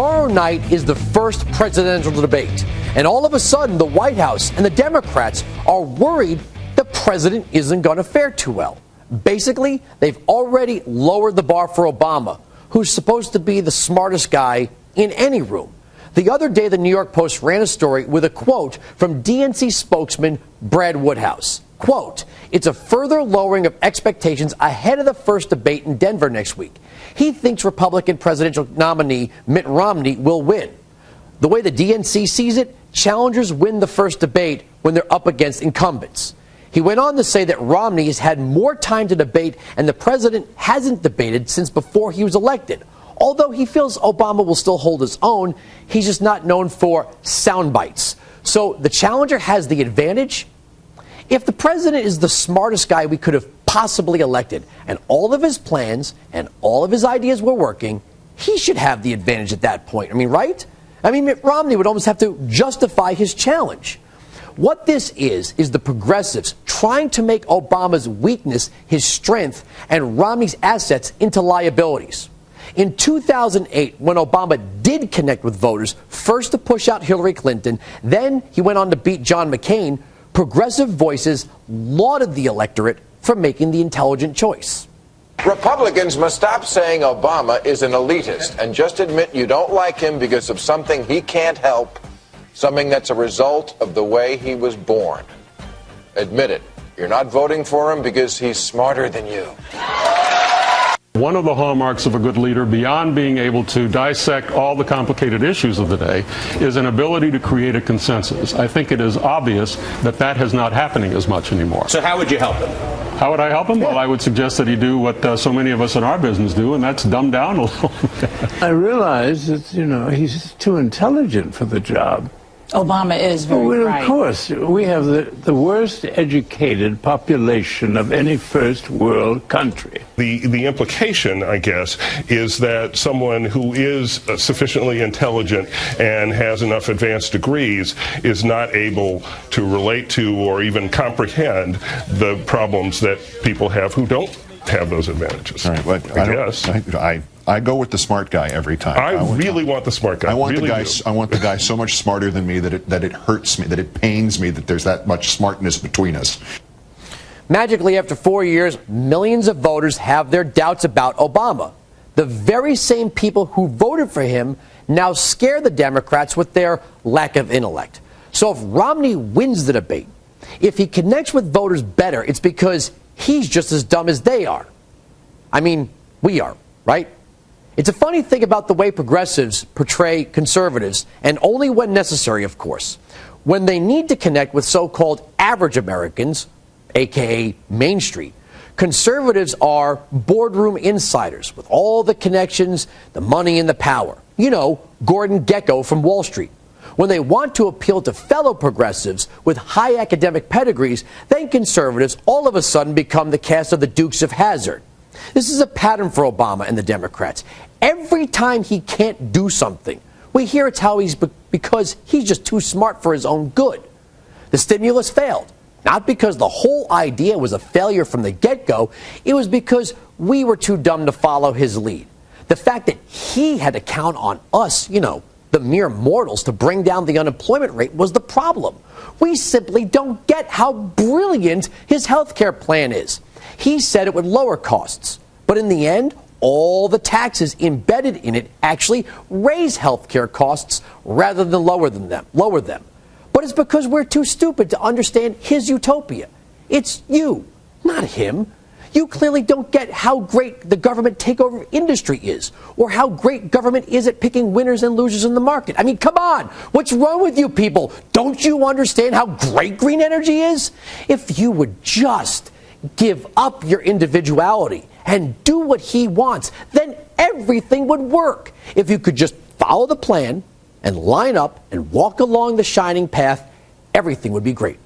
tomorrow night is the first presidential debate. And all of a sudden, the White House and the Democrats are worried the president isn't going to fare too well. Basically, they've already lowered the bar for Obama, who's supposed to be the smartest guy in any room. The other day, the New York Post ran a story with a quote from DNC spokesman Brad Woodhouse. Quote, "It's a further lowering of expectations ahead of the first debate in Denver next week. He thinks Republican presidential nominee Mitt Romney will win. The way the DNC sees it, challengers win the first debate when they're up against incumbents." He went on to say that Romney has had more time to debate and the president hasn't debated since before he was elected. Although he feels Obama will still hold his own, he's just not known for sound bites. So the challenger has the advantage. If the president is the smartest guy we could have possibly elected and all of his plans and all of his ideas were working, he should have the advantage at that point. I mean, right? I mean, Mitt Romney would almost have to justify his challenge. What this is the progressives trying to make Obama's weakness his strength and Romney's assets into liabilities. In 2008, when Obama did connect with voters, first to push out Hillary Clinton, then he went on to beat John McCain, progressive voices lauded the electorate for making the intelligent choice. Republicans must stop saying Obama is an elitist and just admit you don't like him because of something he can't help, something that's a result of the way he was born. Admit it. You're not voting for him because he's smarter than you. One of the hallmarks of a good leader, beyond being able to dissect all the complicated issues of the day, is an ability to create a consensus. I think it is obvious that that is not happening as much anymore. So how would you help him? How would I help him? Well, I would suggest that he do what so many of us in our business do, and that's dumb down a little. I realize that, he's too intelligent for the job. Obama is very bright. Of course. We have the worst educated population of any first world country. The implication, I guess, is that someone who is sufficiently intelligent and has enough advanced degrees is not able to relate to or even comprehend the problems that people have who don't have those advantages. All right, but I go with the smart guy every time. I really want the smart guy. I want really the guy. I want the guy so much smarter than me that it hurts me, that it pains me that there's that much smartness between us. Magically, after 4 years, millions of voters have their doubts about Obama. The very same people who voted for him now scare the Democrats with their lack of intellect. So if Romney wins the debate, if he connects with voters better, it's because he's just as dumb as they are. I mean, we are, right? It's a funny thing about the way progressives portray conservatives, and only when necessary, of course. When they need to connect with so-called average Americans, a.k.a. Main Street, conservatives are boardroom insiders with all the connections, the money, and the power. Gordon Gekko from Wall Street. When they want to appeal to fellow progressives with high academic pedigrees, then conservatives all of a sudden become the cast of the Dukes of Hazzard. This is a pattern for Obama and the Democrats. Every time he can't do something, we hear it's because he's just too smart for his own good. The stimulus failed, not because the whole idea was a failure from the get-go. It was because we were too dumb to follow his lead. The fact that he had to count on us, the mere mortals, to bring down the unemployment rate was the problem. We simply don't get how brilliant his health care plan is. He said it would lower costs, but in the end, all the taxes embedded in it actually raise health care costs rather than lower them. But it's because we're too stupid to understand his utopia. It's you, not him. You clearly don't get how great the government takeover industry is, or how great government is at picking winners and losers in the market. I mean, come on. What's wrong with you people? Don't you understand how great green energy is? If you would just give up your individuality and do what he wants, then everything would work. If you could just follow the plan and line up and walk along the shining path, everything would be great.